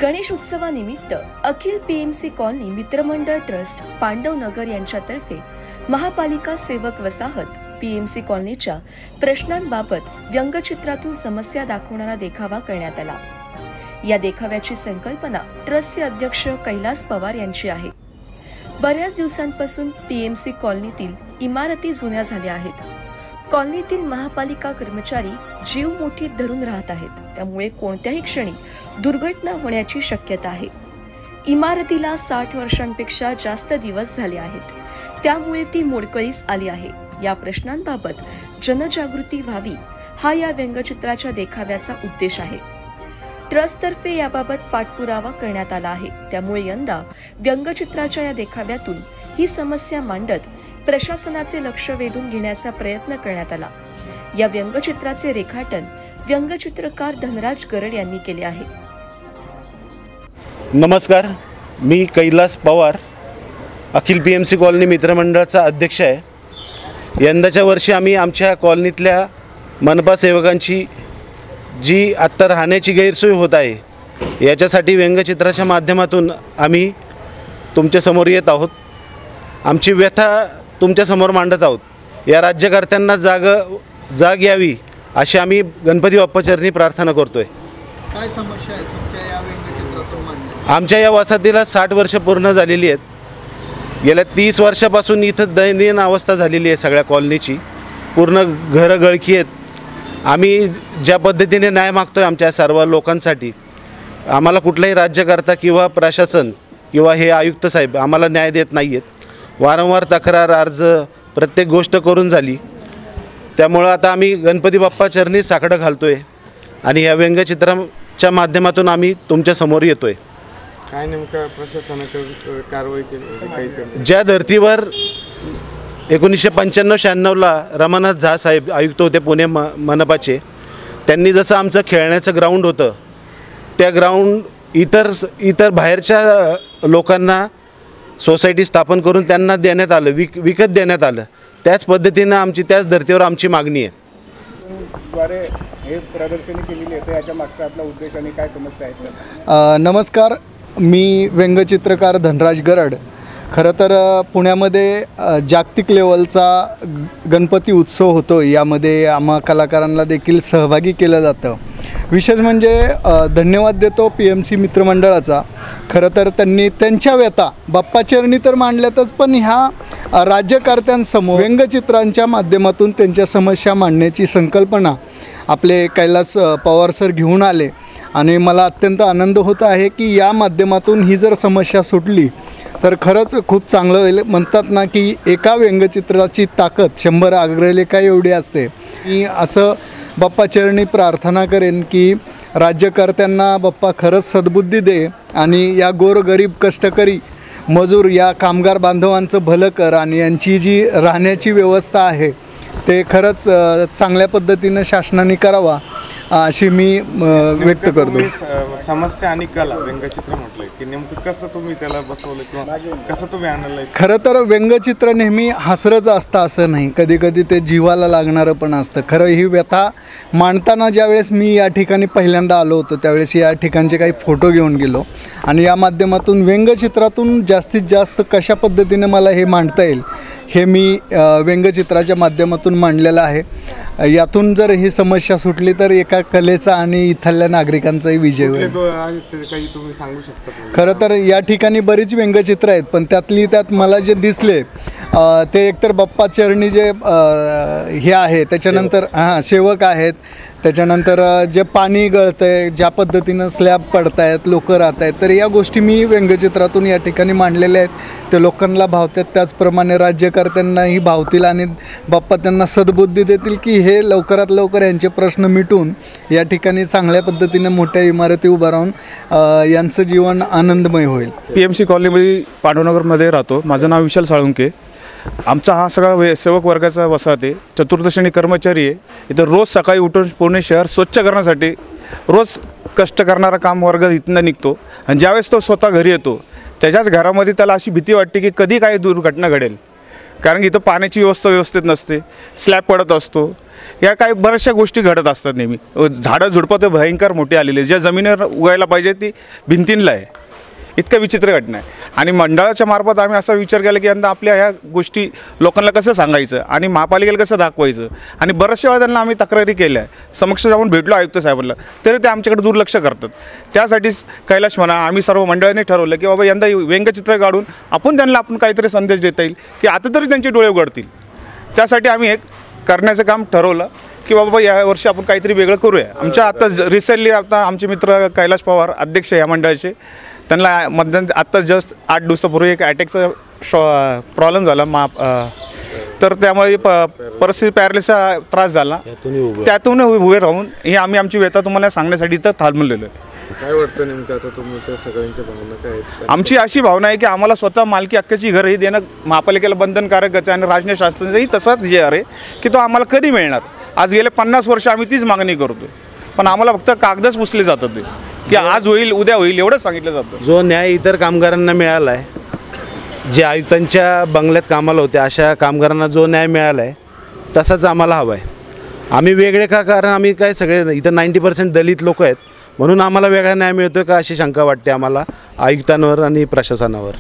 गणेश उत्सवानिमित्त अखिल PMC colony मित्रमंडळ trust Pandavnagar यांच्यातर्फे महापालिका सेवक वसाहत पीएमसी कॉलनीच्या प्रश्नांबाबत व्यंगचित्रातून समस्या दाखवणारा देखावा करण्यात आला। या देखाव्याची संकल्पना ट्रस्टचे अध्यक्ष कैलास पवार यांची आहे। बऱ्याच दिवसांपासून पीएमसी कॉलनीतील इमारती जुन्या झाल्या आहेत। कॉलनीतील महापालिका कर्मचारी जीव मुठीत धरून राहत आहेत, त्यामुळे कोणत्याही क्षणी दुर्घटना होण्याची शक्यता आहे। इमारतीला 60 वर्षांपेक्षा जास्त दिवस झाले आहेत, त्यामुळे ती मोडकळीस आली आहे। या प्रश्नांबाबत जनजागृती व्हावी हा या व्यंगचित्राच्या देखाव्याचा उद्देश आहे। ट्रस्टतर्फे याबाबत पाठपुरावा करण्यात आला आहे, त्यामुळे यंदा व्यंगचित्राच्या या देखाव्यातून ही समस्या मांडत प्रशासनाचे लक्ष वेधून घेण्याचा प्रयत्न करण्यात आला। या व्यंगचित्राचे रेखाटन व्यंगचित्रकार धनराज गरड यांनी केले आहे। नमस्कार, मी कैलास पवार, अखिल पीएमसी कॉलनी मित्रमंडळाचा अध्यक्ष आहे। यंदाच्या वर्षी आम्ही आमच्या कॉलनीतल्या मनपा सेवकांची जी आत्ता राहण्याची गैरसोय होत आहे याच्यासाठी व्यंगचित्राच्या माध्यमातून आम्ही तुमच्यासमोर येत आहोत। आमची व्यथा तुमच्यासमोर मांडत आहोत। या राज्यकर्त्यांना जाग यावी अशी आम्ही गणपती बाप्पाचरणी प्रार्थना करतोय। काय समस्या आहे तुमच्या या व्यंगचित्रातून मांडण्यात? आमच्या या वसाहतीला 60 वर्ष पूर्ण झालेली आहेत। गेल्या 30 वर्षापासून इथं दयनीय अवस्था झालेली आहे सगळ्या कॉलनीची। पूर्ण घरं गळकी आहेत। आम्ही ज्या पद्धतीने न्याय मागतोय आमच्या सर्व लोकांसाठी, आम्हाला कुठलाही राज्यकर्ता किंवा प्रशासन किंवा हे आयुक्त साहेब आम्हाला न्याय देत नाही आहेत। वारंवार तक्रार अर्ज प्रत्येक गोष्ट करून झाली, त्यामुळं आता आम्ही गणपती बाप्पा चरणी साकडं घालतोय आणि या व्यंगचित्राच्या माध्यमातून आम्ही तुमच्यासमोर येतोय। काय नेमकं प्रशासनाकडे कारवाई केली? ज्या धर्तीवर 1995-96ला रमानाथ झा साहेब आयुक्त होते पुणे मनपाचे, त्यांनी जसं आमचं खेळण्याचं ग्राउंड होतं त्या ग्राउंड इतर बाहेरच्या लोकांना सोसायटी स्थापन करून त्यांना देण्यात आलं, विकत देण्यात आलं। त्याच पद्धतीनं त्याच धर्तीवर आमची मागणी आहे। द्वारे हे प्रदर्शनी केलेली आहे, याच्या मागचा आपला उद्देश आणि काय समस्या आहेत? नमस्कार, मी व्यंगचित्रकार धनराज गरड। खरं तर पुण्यामध्ये जागतिक लेवलचा गणपती उत्सव होतो, यामध्ये आम्हा कलाकारांना देखील सहभागी केलं जातं। विशेष म्हणजे धन्यवाद देतो पीएमसी मित्रमंडळाचा। खरं तर त्यांनी त्यांच्या व्यथा बाप्पाचरणी तर मांडल्यातच, पण ह्या राज्यकर्त्यांसमोर व्यंगचित्रांच्या माध्यमातून त्यांच्या समस्या मांडण्याची संकल्पना आपले कैलास पवार सर घेऊन आले आणि मला अत्यंत आनंद होत आहे की या माध्यमातून ही जर समस्या सुटली तर खरंच खूप चांगलं होईल। म्हणतात ना की एका व्यंगचित्राची ताकद 100 अग्रलेखा एवढी असते। मी असं बाप्पाचरणी प्रार्थना करेन की राज्यकर्त्यांना बाप्पा खरंच सद्बुद्धी दे आणि या गोरगरीब कष्टकरी मजूर या कामगार बांधवांचं भलं कर आणि यांची जी राहण्याची व्यवस्था आहे ते खरंच चांगल्या पद्धतीनं शासनाने करावा अशी मी व्यक्त करतो। समस्या आणि कला व्यंगचित्र म्हटलंय की नेमकं कसं तुम्ही त्याला बसवलं किंवा कसं तुम्ही आणलं? खरं तर व्यंगचित्र नेहमी हसरंच असतं असं नाही, कधी कधी ते जीवाला लागणारं पण असतं। खरं ही व्यथा मांडताना ज्यावेळेस मी या ठिकाणी पहिल्यांदा आलो होतो त्यावेळेस या ठिकाणचे काही फोटो घेऊन गेलो आणि या माध्यमातून व्यंगचित्रातून जास्तीत जास्त कशा पद्धतीने मला हे मांडता येईल हे मी व्यंगचित्राच्या माध्यमातून मांडलेलं आहे। यातून जर ही समस्या सुटली तर एका कलेचा आणि इथल्या नागरिकांचाही विजय होईल। काही तुम्ही सांगू शकता? खरं तर या ठिकाणी बरीच व्यंगचित्र आहेत, पण त्यात मला जे दिसले ते एकतर बाप्पाचरणी जे हे आहे, त्याच्यानंतर सेवक आहेत, त्याच्यानंतर जे पाणी गळतं आहे, ज्या पद्धतीनं स्लॅब पडत आहेत, लोक राहत आहेत, तर या गोष्टी मी व्यंगचित्रातून या ठिकाणी मांडलेल्या आहेत। ते लोकांना भावतात, त्याचप्रमाणे राज्यकर्त्यांनाही भावतील आणि बाप्पा त्यांना सद्बुद्धी देतील की हे लवकरात लवकर यांचे प्रश्न मिटून या ठिकाणी चांगल्या पद्धतीने मोठ्या इमारती उभा राहून यांचं जीवन आनंदमय होईल। पीएमसी कॉलनीमध्ये पांडवनगरमध्ये राहतो। माझं नाव विशाल साळुंके। आमचा हा सगळा सेवक वर्गाचा वसाहत आहे। चतुर्दशी कर्मचारी आहे। इथं रोज सकाळी उठून पुणे शहर स्वच्छ करण्यासाठी रोज कष्ट करणारा काम वर्ग इथनं निघतो आणि ज्यावेळेस तो स्वतः घरी येतो त्याच्याच घरामध्ये त्याला अशी भीती वाटते की कधी काही दुर्घटना घडेल। कारण की इथं पाण्याची व्यवस्था व्यवस्थित नसते, स्लॅब पडत असतो, या काही बऱ्याचशा गोष्टी घडत असतात नेहमी. झाडं झुडपं तर भयंकर मोठी आलेली आहे, ज्या जमिनीवर उगायला पाहिजे ती भिंतींला आहे. इतकं विचित्र घटना आहे. आणि मंडळाच्या मार्फत आम्ही असा विचार केला की यंदा आपल्या ह्या गोष्टी लोकांना कसं सांगायचं आणि महापालिकेला कसं दाखवायचं. आणि बऱ्याचशा वेळा त्यांना आम्ही तक्रारी केल्या, समक्ष जाऊन भेटलो आयुक्त साहेबांना, तरी ते आमच्याकडे दुर्लक्ष करतात. त्यासाठीच कैलाश म्हणा आम्ही सर्व मंडळाने ठरवलं की बाबा यंदा व्यंगचित्र काढून आपण काहीतरी संदेश देता येईल की आता तरी त्यांचे डोळे उघडतील. त्यासाठी आम्ही एक करण्याचं काम ठरवलं की बाबा या वर्षी आपण काहीतरी वेगळं करूया. आमच्या आता रिसेंटली आमचे मित्र कैलाश पवार अध्यक्ष या मंडळाचे, त्यांना मध्यंतरी आत्ता जस्ट 8 दिवसापूर्वी एक अटॅकचा प्रॉब्लेम झाला तर त्यामुळे परिस्थिती पॅरालिसचा त्रास झाला. त्यातून उभे राहून हे आम्ही आमची व्यथा तुम्हाला सांगण्यासाठी इथं थांबलेलो आहे. काय वाटतं नेमकं आता तुमच्या सगळ्यांच्या भावना काय आहेत? आमची अशी भावना आहे की आम्हाला स्वतः मालकी हक्काची घर ही देणं महापालिकेला बंधनकारकच आहे आणि राजन्याय तसाच जे आहे की तो आम्हाला कधी मिळणार. आज गेले 50 वर्ष आम्ही तीच मागणी करतो, पण आम्हाला फक्त कागदच पुसले जातात ते की आज होईल उद्या होईल एवढंच सांगितलं जातं. जो न्याय इतर कामगारांना मिळाला आहे, जे आयुक्तांच्या बंगल्यात कामाला होते अशा कामगारांना जो न्याय मिळाला आहे तसाच आम्हाला हवा आहे. आम्ही वेगळे का, कारण आम्ही काय सगळे इथं 90% दलित लोक आहेत म्हणून आम्हाला वेगळा न्याय मिळतो का अशी शंका वाटते आम्हाला आयुक्तांवर आणि प्रशासनावर.